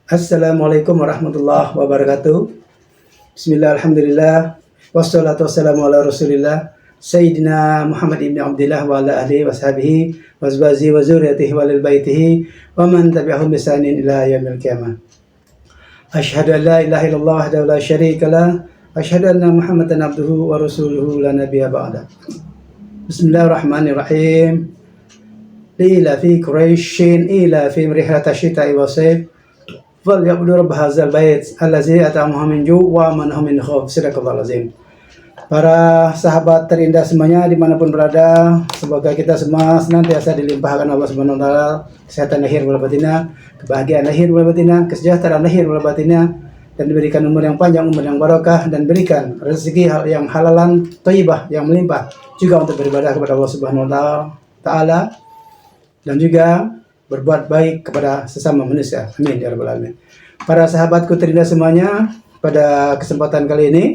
Assalamualaikum warahmatullahi wabarakatuh. Bismillah, alhamdulillah, wassalatu wassalamu ala rasulillah Sayyidina Muhammad ibn Abdillah wa ala alihi wa sahbihi wa azwajihi wa zuriyatihi wa lil baitihi wa man tabi'ahum bisanin ila yaumil qiyamah. Asyhadu an la ilaha illallah wahdahu la syarika lah, asyhadu anna Muhammadan abduhu wa rasuluhu la nabiyya ba'da. Bismillahirrahmanirrahim. Ila fi Quraisyin ila fi rihlata syita'i wa sayf falyabudu rabb hadzal bait allazi at'amahum min ju' wa amanahum min khauf. Sadaqallahul azim. Para sahabat terindah semuanya dimanapun berada, semoga kita semua senantiasa dilimpahkan Allah Subhanahu wa taala kesehatan lahir wal batinah, kebahagiaan lahir wal batinah, kesejahteraan lahir wal batinah, dan diberikan umur yang panjang, umur yang barokah, dan berikan rezeki yang halalan thayyibah yang melimpah juga untuk beribadah kepada Allah Subhanahu wa taala dan juga berbuat baik kepada sesama manusia. Amin ya rabbal alamin. Para sahabatku terindah semuanya, pada kesempatan kali ini,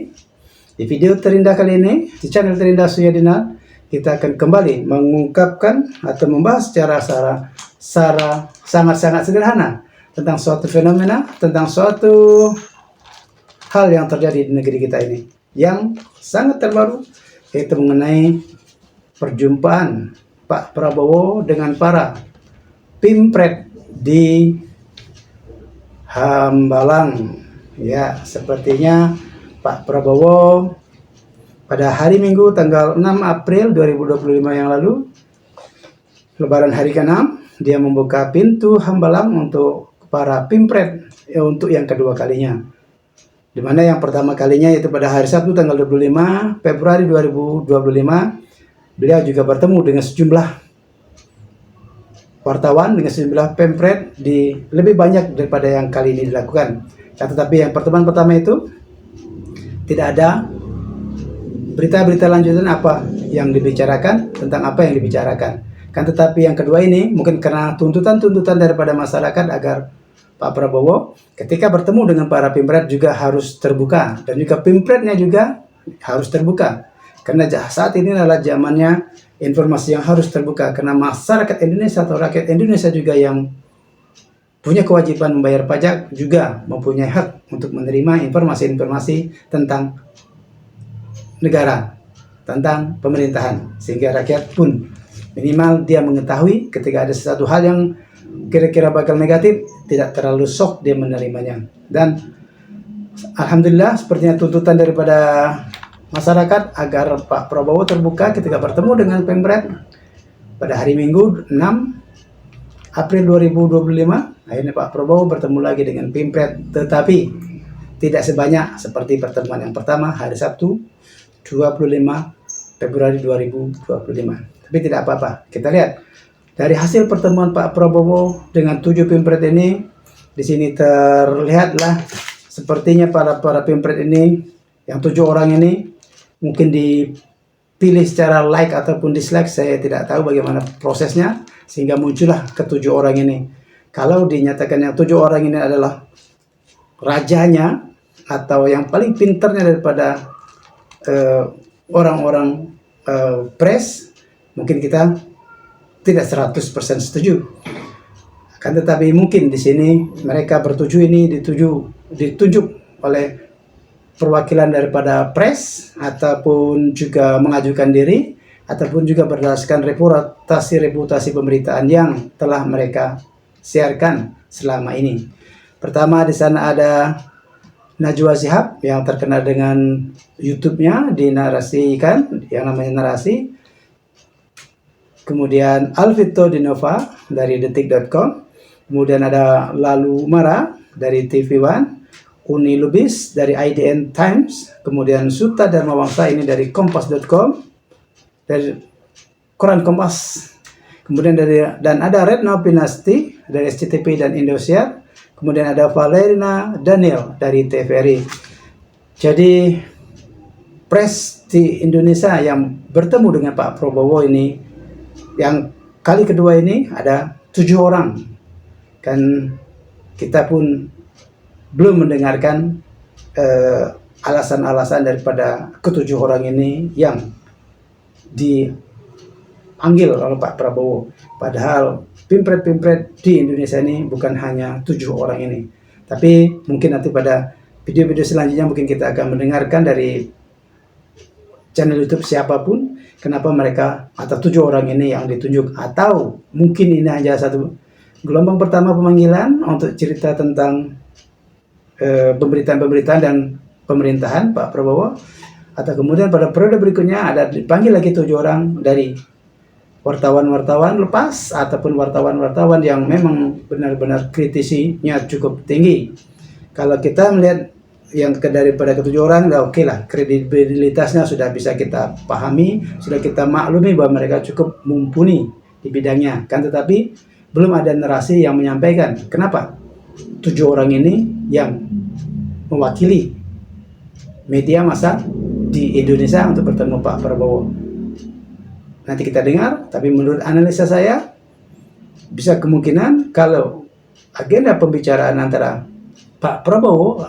di video terindah kali ini, di channel terindah Surya Dinar, kita akan kembali mengungkapkan atau membahas secara sangat-sangat sederhana tentang suatu fenomena, tentang suatu hal yang terjadi di negeri kita ini, yang sangat terbaru, yaitu mengenai perjumpaan Pak Prabowo dengan para Pimpret di Hambalang. Ya, sepertinya Pak Prabowo pada hari Minggu tanggal 6 April 2025 yang lalu, Lebaran hari ke-6, dia membuka pintu Hambalang untuk para Pimpret untuk yang kedua kalinya. Di mana yang pertama kalinya yaitu pada hari Sabtu tanggal 25 Februari 2025, beliau juga bertemu dengan sejumlah wartawan, dengan sejumlah Pempret di lebih banyak daripada yang kali ini dilakukan. Tetapi yang pertemuan pertama itu tidak ada berita-berita lanjutan apa yang dibicarakan, tentang apa yang dibicarakan. Kan tetapi yang kedua ini mungkin karena tuntutan-tuntutan daripada masyarakat agar Pak Prabowo ketika bertemu dengan para Pimpret juga harus terbuka, dan juga Pimpretnya juga harus terbuka. Karena saat ini adalah zamannya informasi yang harus terbuka, karena masyarakat Indonesia atau rakyat Indonesia juga yang punya kewajiban membayar pajak juga mempunyai hak untuk menerima informasi-informasi tentang negara, tentang pemerintahan, sehingga rakyat pun minimal dia mengetahui ketika ada sesuatu hal yang kira-kira bakal negatif, tidak terlalu shock dia menerimanya. Dan alhamdulillah sepertinya tuntutan daripada masyarakat agar Pak Prabowo terbuka ketika bertemu dengan Pempret pada hari Minggu 6 April 2025. Akhirnya Pak Prabowo bertemu lagi dengan Pempret, tetapi tidak sebanyak seperti pertemuan yang pertama hari Sabtu 25 Februari 2025. Tapi tidak apa-apa, kita lihat dari hasil pertemuan Pak Prabowo dengan 7 Pempret ini. Di sini terlihatlah sepertinya para Pempret ini, yang 7 orang ini mungkin dipilih secara like ataupun dislike, saya tidak tahu bagaimana prosesnya sehingga muncullah ke-7 orang ini. Kalau dinyatakan yang 7 orang ini adalah rajanya atau yang paling pintarnya daripada orang-orang press, mungkin kita tidak 100% setuju. Kan tetapi mungkin di sini mereka bertujuh ini ditunjuk oleh perwakilan daripada press, ataupun juga mengajukan diri, ataupun juga berdasarkan reputasi pemberitaan yang telah mereka siarkan selama ini. Pertama di sana ada Najwa Shihab yang terkenal dengan YouTube-nya dinarasikan, yang namanya Narasi. Kemudian Alvito Dinova dari detik.com. Kemudian ada Lalu Mara dari TV One. Uni Lubis dari IDN Times, kemudian Suta Dharmawangsa ini dari Kompas.com, dari Koran Kompas, kemudian dan ada Retno Pinasti dari SCTV dan Indosiar, kemudian ada Valerina Daniel dari TVRI. Jadi press di Indonesia yang bertemu dengan Pak Prabowo ini, yang kali kedua ini ada 7 orang. Kan kita pun belum mendengarkan alasan-alasan daripada ke-7 orang ini yang dipanggil oleh Pak Prabowo. Padahal Pimpret-Pimpret di Indonesia ini bukan hanya 7 orang ini, Tapi mungkin nanti pada video-video selanjutnya mungkin kita akan mendengarkan dari channel YouTube siapapun, kenapa mereka atau 7 orang ini yang ditunjuk, atau mungkin ini hanya satu gelombang pertama pemanggilan untuk cerita tentang pemberitaan-pemberitaan dan pemerintahan Pak Prabowo, atau kemudian pada periode berikutnya ada dipanggil lagi 7 orang dari wartawan-wartawan lepas ataupun wartawan-wartawan yang memang benar-benar kritisinya cukup tinggi. Kalau kita melihat yang daripada ke-7 orang, udah oke lah, kredibilitasnya sudah bisa kita pahami, sudah kita maklumi bahwa mereka cukup mumpuni di bidangnya, kan, tetapi belum ada narasi yang menyampaikan kenapa 7 orang ini yang mewakili media massa di Indonesia untuk bertemu Pak Prabowo. Nanti kita dengar, tapi menurut analisa saya bisa kemungkinan kalau agenda pembicaraan antara Pak Prabowo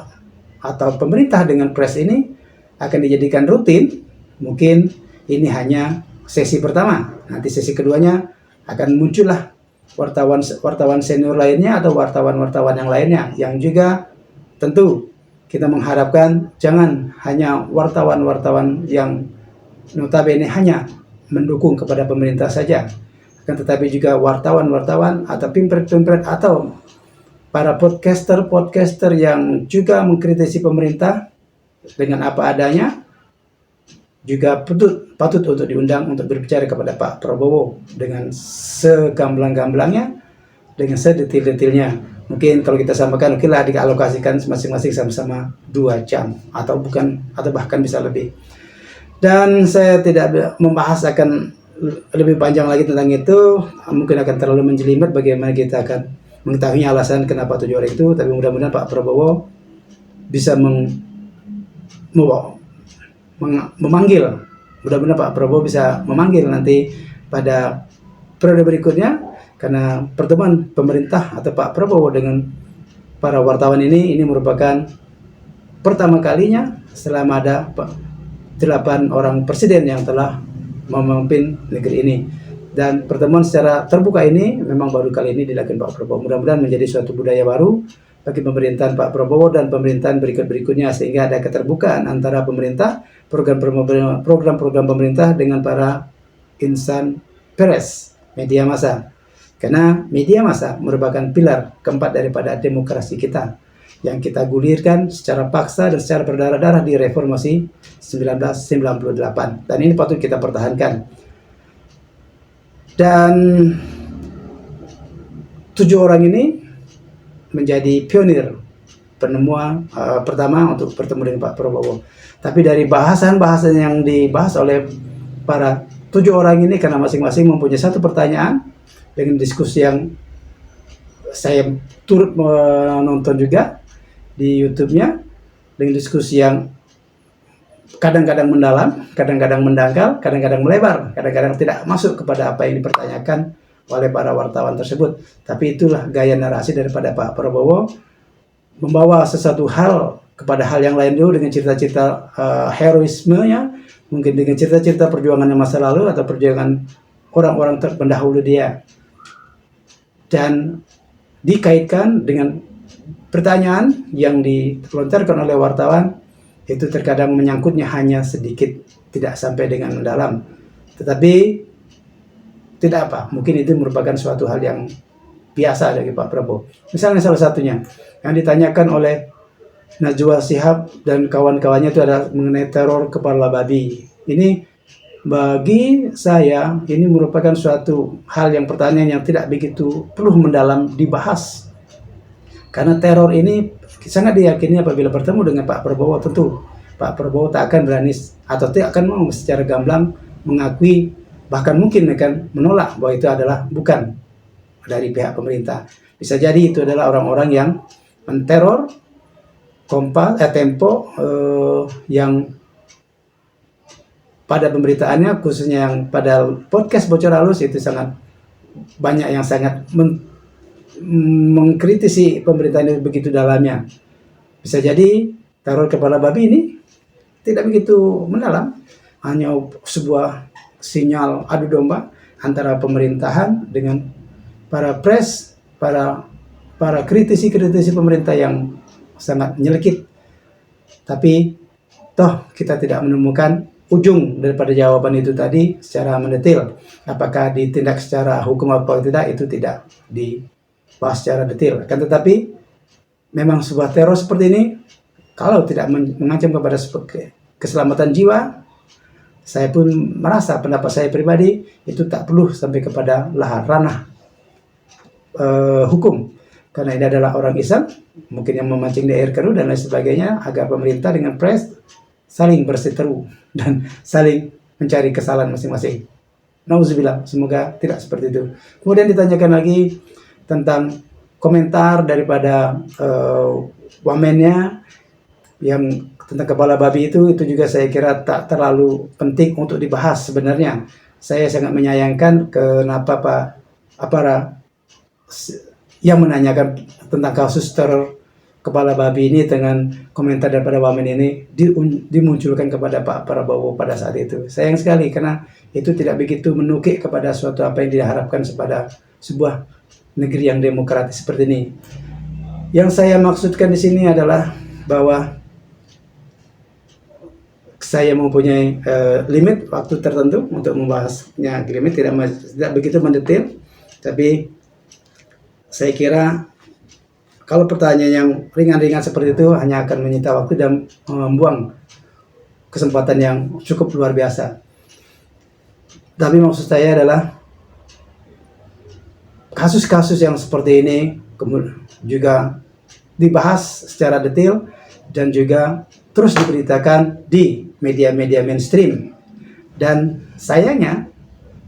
atau pemerintah dengan pres ini akan dijadikan rutin, mungkin ini hanya sesi pertama. Nanti sesi keduanya akan muncullah wartawan senior lainnya atau wartawan-wartawan yang lainnya, yang juga tentu kita mengharapkan jangan hanya wartawan-wartawan yang notabene hanya mendukung kepada pemerintah saja, akan tetapi juga wartawan-wartawan atau pimpret-pimpret atau para podcaster yang juga mengkritisi pemerintah dengan apa adanya juga patut untuk diundang untuk berbicara kepada Pak Prabowo dengan segamblang-gamblangnya, dengan sedetil-detilnya. Mungkin kalau kita samakan, oke lah, dialokasikan masing-masing sama-sama 2 jam atau bahkan bisa lebih. Dan saya tidak membahas akan lebih panjang lagi tentang itu, mungkin akan terlalu menjelimet bagaimana kita akan mengetahui alasan kenapa 7 orang itu, tapi mudah-mudahan Pak Prabowo bisa memanggil, mudah-mudahan Pak Prabowo bisa memanggil nanti pada periode berikutnya, karena pertemuan pemerintah atau Pak Prabowo dengan para wartawan ini merupakan pertama kalinya selama ada 8 orang presiden yang telah memimpin negeri ini. Dan pertemuan secara terbuka ini memang baru kali ini dilakukan Pak Prabowo. Mudah-mudahan menjadi suatu budaya baru bagi pemerintahan Pak Prabowo dan pemerintahan berikut-berikutnya, sehingga ada keterbukaan antara pemerintah, program-program pemerintah dengan para insan pers, media massa. Karena media massa merupakan pilar keempat daripada demokrasi kita yang kita gulirkan secara paksa dan secara berdarah-darah di reformasi 1998. Dan ini patut kita pertahankan. Dan 7 orang ini menjadi pionir penemuan pertama untuk bertemu dengan Pak Prabowo. Tapi dari bahasan-bahasan yang dibahas oleh para 7 orang ini, karena masing-masing mempunyai satu pertanyaan, dengan diskusi yang saya turut menonton juga di YouTube-nya, dengan diskusi yang kadang-kadang mendalam, kadang-kadang mendangkal, kadang-kadang melebar, kadang-kadang tidak masuk kepada apa yang dipertanyakan oleh para wartawan tersebut. Tapi itulah gaya narasi daripada Pak Prabowo, membawa sesuatu hal kepada hal yang lain dulu dengan cerita-cerita heroismenya, mungkin dengan cerita-cerita perjuangannya masa lalu atau perjuangan orang-orang terdahulu dia, dan dikaitkan dengan pertanyaan yang dilontarkan oleh wartawan. Itu terkadang menyangkutnya hanya sedikit, tidak sampai dengan mendalam. Tetapi tidak apa, mungkin itu merupakan suatu hal yang biasa dari Pak Prabowo. Misalnya salah satunya yang ditanyakan oleh Najwa Shihab dan kawan-kawannya itu adalah mengenai teror kepala babi. Ini bagi saya ini merupakan suatu hal yang pertanyaan yang tidak begitu perlu mendalam dibahas. Karena teror ini sangat diyakini apabila bertemu dengan Pak Prabowo, tentu Pak Prabowo tak akan berani atau tidak akan mau secara gamblang mengakui, bahkan mungkin akan menolak bahwa itu adalah bukan dari pihak pemerintah. Bisa jadi itu adalah orang-orang yang menteror Tempo yang pada pemberitaannya, khususnya yang pada podcast Bocor Halus, itu sangat banyak yang sangat mengkritisi pemerintahan ini begitu dalamnya. Bisa jadi teror kepala babi ini tidak begitu mendalam, hanya sebuah sinyal adu domba antara pemerintahan dengan para pres, para para kritisi-kritisi pemerintah yang sangat menyelekit. Tapi toh kita tidak menemukan ujung daripada jawaban itu tadi secara mendetail. Apakah ditindak secara hukum atau tidak, itu tidak dibahas secara detail. Akan tetapi memang sebuah teror seperti ini, kalau tidak mengancam kepada keselamatan jiwa, saya pun merasa, pendapat saya pribadi, itu tak perlu sampai kepada ranah hukum. Karena ini adalah orang Islam, mungkin yang memancing di air keruh dan lain sebagainya, agar pemerintah dengan pres saling berseteru dan saling mencari kesalahan masing-masing. Nauzubillah, semoga tidak seperti itu. Kemudian ditanyakan lagi tentang komentar daripada wamennya yang tentang kepala babi itu juga saya kira tak terlalu penting untuk dibahas sebenarnya. Saya sangat menyayangkan kenapa para yang menanyakan tentang kasus teror kepala babi ini dengan komentar daripada wamen ini dimunculkan kepada Pak Prabowo pada saat itu. Sayang sekali karena itu tidak begitu menukik kepada suatu apa yang diharapkan kepada sebuah negeri yang demokratis seperti ini. Yang saya maksudkan di sini adalah bahwa saya mempunyai limit waktu tertentu untuk membahasnya. Limit tidak begitu mendetail, tapi saya kira kalau pertanyaan yang ringan-ringan seperti itu hanya akan menyita waktu dan membuang kesempatan yang cukup luar biasa. Tapi maksud saya adalah kasus-kasus yang seperti ini juga dibahas secara detail dan juga terus diberitakan di media-media mainstream. Dan sayangnya,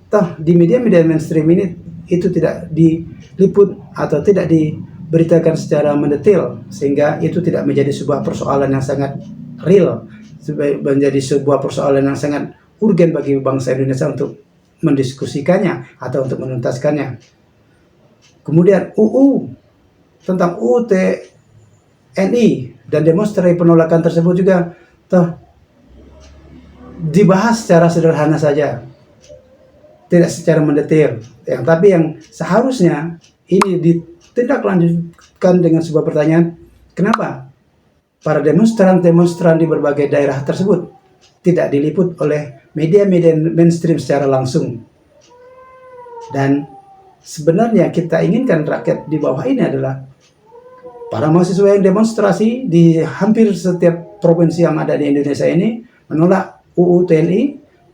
toh di media-media mainstream ini itu tidak diliput atau tidak diberitakan secara mendetail, sehingga itu tidak menjadi sebuah persoalan yang sangat real, menjadi sebuah persoalan yang sangat urgen bagi bangsa Indonesia untuk mendiskusikannya atau untuk menuntaskannya. Kemudian tentang UU TNI dan demonstrasi penolakan tersebut juga dibahas secara sederhana saja, tidak secara mendetail. Tapi yang seharusnya ini ditindaklanjutkan dengan sebuah pertanyaan, kenapa para demonstran di berbagai daerah tersebut tidak diliput oleh media-media mainstream secara langsung? Dan sebenarnya kita inginkan rakyat di bawah ini adalah para mahasiswa yang demonstrasi di hampir setiap provinsi yang ada di Indonesia ini menolak UU TNI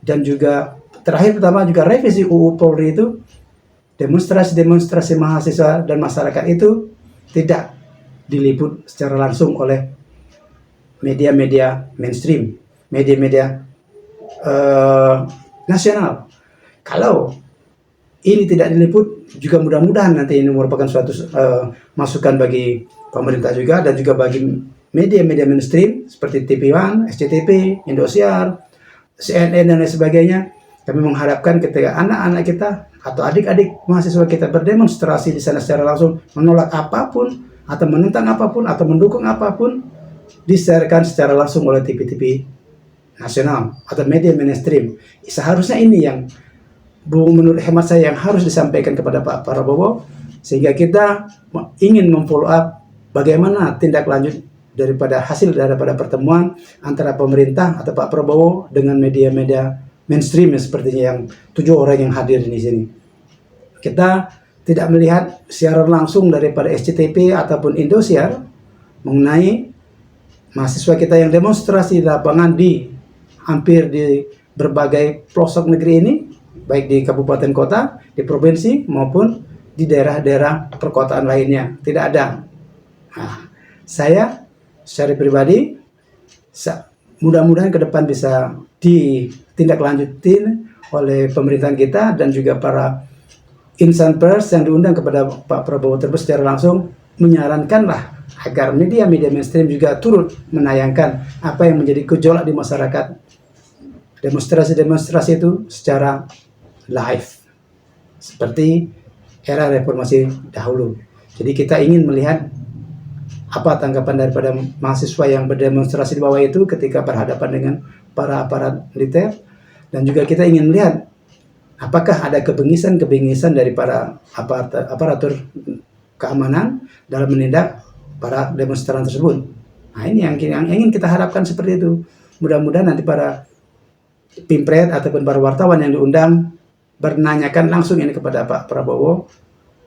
dan juga terakhir pertama juga revisi UU Polri itu. Demonstrasi mahasiswa dan masyarakat itu tidak diliput secara langsung oleh media-media mainstream, media-media nasional. Kalau ini tidak diliput, juga mudah-mudahan nanti ini merupakan suatu masukan bagi pemerintah juga dan juga bagi media-media mainstream seperti TV1, SCTV, Indosiar, CNN dan lain sebagainya. Kami mengharapkan ketika anak-anak kita atau adik-adik mahasiswa kita berdemonstrasi di sana secara langsung, menolak apapun atau menentang apapun atau mendukung apapun, disiarkan secara langsung oleh TV-TV nasional atau media mainstream. Seharusnya ini yang menurut hemat saya yang harus disampaikan kepada Pak Prabowo, sehingga kita ingin memfollow up bagaimana tindak lanjut daripada pertemuan antara pemerintah atau Pak Prabowo dengan media-media mainstream sepertinya yang 7 orang yang hadir di sini. Kita tidak melihat siaran langsung daripada SCTV ataupun Indosiar mengenai mahasiswa kita yang demonstrasi di lapangan di hampir di berbagai pelosok negeri ini, baik di kabupaten kota, di provinsi maupun di daerah-daerah perkotaan lainnya. Tidak ada. Nah, saya secara pribadi mudah-mudahan ke depan bisa ditindaklanjutin oleh pemerintahan kita dan juga para insan pers yang diundang kepada Pak Prabowo tersebut secara langsung, menyarankanlah agar media-media mainstream juga turut menayangkan apa yang menjadi gejolak di masyarakat, demonstrasi-demonstrasi itu secara live seperti era reformasi dahulu. Jadi kita ingin melihat apa tanggapan daripada mahasiswa yang berdemonstrasi di bawah itu ketika berhadapan dengan para aparat militer, dan juga kita ingin melihat apakah ada kebengisan dari para aparatur keamanan dalam menindak para demonstran tersebut. Nah, ini yang ingin kita harapkan seperti itu. Mudah-mudahan nanti para pimpret ataupun para wartawan yang diundang menanyakan langsung ini kepada Pak Prabowo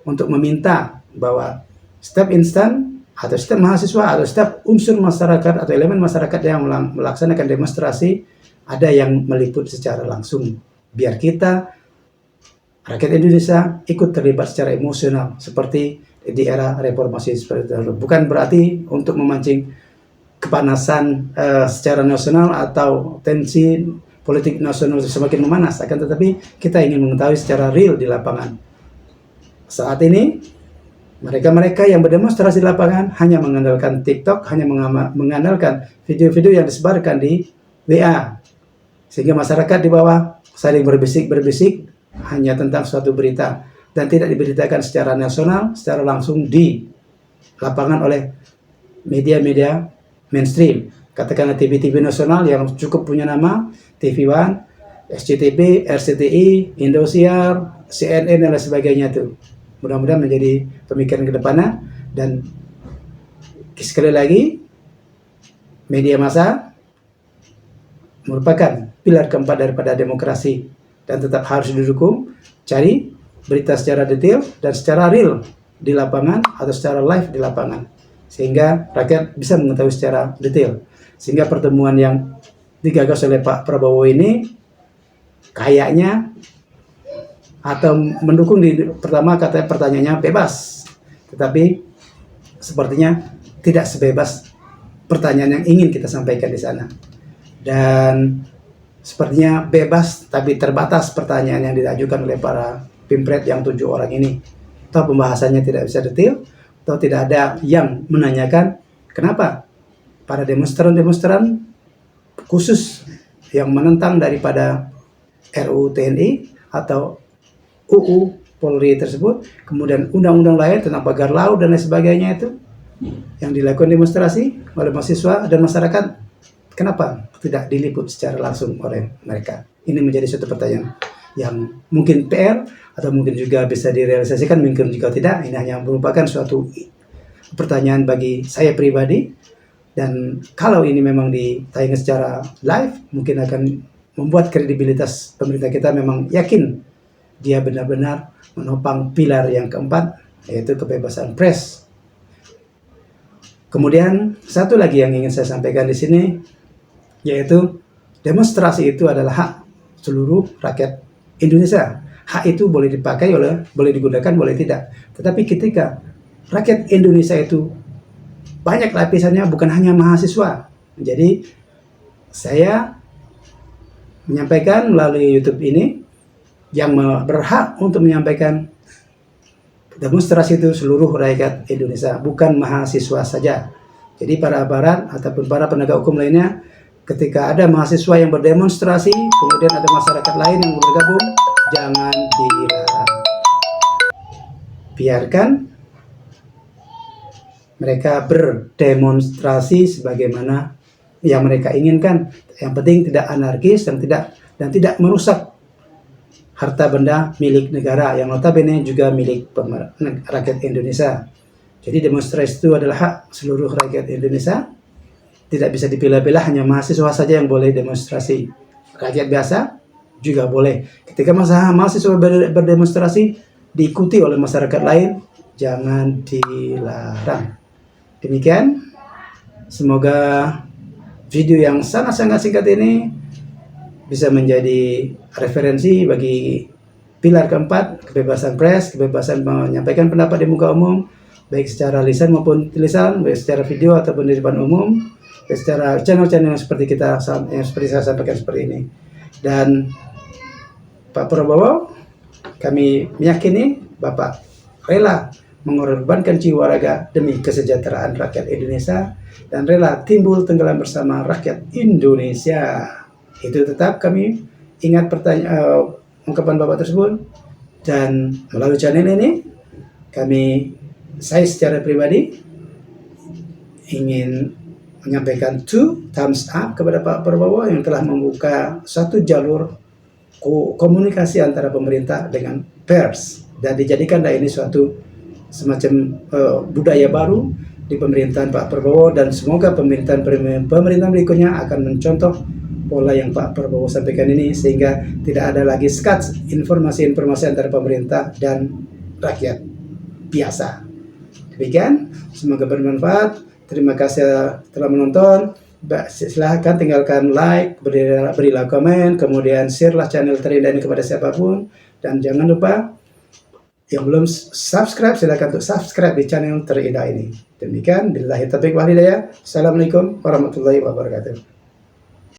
untuk meminta bahwa setiap instan atau setiap mahasiswa atau setiap unsur masyarakat atau elemen masyarakat yang melaksanakan demonstrasi ada yang meliput secara langsung, biar kita rakyat Indonesia ikut terlibat secara emosional seperti di era reformasi seperti itu. Bukan berarti untuk memancing kepanasan secara nasional atau tensi politik nasional semakin memanas, akan tetapi kita ingin mengetahui secara real di lapangan. Saat ini mereka yang berdemonstrasi di lapangan hanya mengandalkan TikTok, hanya mengandalkan video-video yang disebarkan di WA, sehingga masyarakat di bawah saling berbisik hanya tentang suatu berita dan tidak diberitakan secara nasional, secara langsung di lapangan oleh media-media mainstream. Katakanlah TV-TV nasional yang cukup punya nama, TV One, SCTV, RCTI, Indosiar, CNN dan lain sebagainya itu. Mudah-mudahan menjadi pemikiran ke depannya, dan sekali lagi media massa merupakan pilar keempat daripada demokrasi dan tetap harus didukung. Cari berita secara detail dan secara real di lapangan atau secara live di lapangan, sehingga rakyat bisa mengetahui secara detail. Sehingga pertemuan yang digagas oleh Pak Prabowo ini kayaknya atau mendukung pertama katanya pertanyaannya bebas, tetapi sepertinya tidak sebebas pertanyaan yang ingin kita sampaikan di sana, dan sepertinya bebas tapi terbatas pertanyaan yang diajukan oleh para pimpret yang 7 orang ini, atau pembahasannya tidak bisa detail, atau tidak ada yang menanyakan kenapa para demonstran khusus yang menentang daripada RUU TNI atau UU Polri tersebut, kemudian undang-undang lain tentang pagar laut dan lain sebagainya itu yang dilakukan demonstrasi oleh mahasiswa dan masyarakat, kenapa tidak diliput secara langsung oleh mereka? Ini menjadi suatu pertanyaan yang mungkin PR atau mungkin juga bisa direalisasikan, mungkin juga tidak. Ini hanya merupakan suatu pertanyaan bagi saya pribadi, dan kalau ini memang ditayangkan secara live, mungkin akan membuat kredibilitas pemerintah kita memang yakin dia benar-benar menopang pilar yang keempat, yaitu kebebasan pers. Kemudian satu lagi yang ingin saya sampaikan di sini, yaitu demonstrasi itu adalah hak seluruh rakyat Indonesia. Hak itu boleh dipakai boleh digunakan, boleh tidak. Tetapi ketika rakyat Indonesia itu banyak lapisannya, bukan hanya mahasiswa. Jadi saya menyampaikan melalui YouTube ini, yang berhak untuk menyampaikan demonstrasi itu seluruh rakyat Indonesia, bukan mahasiswa saja. Jadi para aparat ataupun para penegak hukum lainnya, ketika ada mahasiswa yang berdemonstrasi, kemudian ada masyarakat lain yang bergabung, jangan dilarang. Biarkan mereka berdemonstrasi sebagaimana yang mereka inginkan. Yang penting tidak anarkis dan tidak merusak harta benda milik negara yang notabene juga milik rakyat Indonesia. Jadi demonstrasi itu adalah hak seluruh rakyat Indonesia. Tidak bisa dipilah-pilah hanya mahasiswa saja yang boleh demonstrasi. Rakyat biasa juga boleh. Ketika mahasiswa berdemonstrasi diikuti oleh masyarakat lain, jangan dilarang. Demikian, semoga video yang sangat-sangat singkat ini bisa menjadi referensi bagi pilar keempat, kebebasan pers, kebebasan menyampaikan pendapat di muka umum, baik secara lisan maupun tulisan, baik secara video ataupun di depan umum, baik secara channel-channel yang seperti saya sampaikan seperti ini. Dan Pak Prabowo, kami meyakini Bapak rela mengorbankan jiwa raga demi kesejahteraan rakyat Indonesia dan rela timbul tenggelam bersama rakyat Indonesia. Itu tetap kami ingat ungkapan Bapak tersebut, dan melalui channel ini saya secara pribadi ingin menyampaikan 2 thumbs up kepada Pak Prabowo yang telah membuka satu jalur komunikasi antara pemerintah dengan pers, dan dijadikanlah ini suatu semacam budaya baru di pemerintahan Pak Prabowo, dan semoga pemerintahan berikutnya akan mencontoh pola yang Pak Prabowo sampaikan ini, sehingga tidak ada lagi sekat informasi-informasi antara pemerintah dan rakyat biasa. Demikian, semoga bermanfaat. Terima kasih telah menonton. Silahkan tinggalkan like, berilah komen, kemudian share-lah channel Terindah ini kepada siapapun. Dan jangan lupa, yang belum subscribe, silakan untuk subscribe di channel Terindah ini. Demikian, billahi taufiq wal hidayah. Assalamualaikum warahmatullahi wabarakatuh.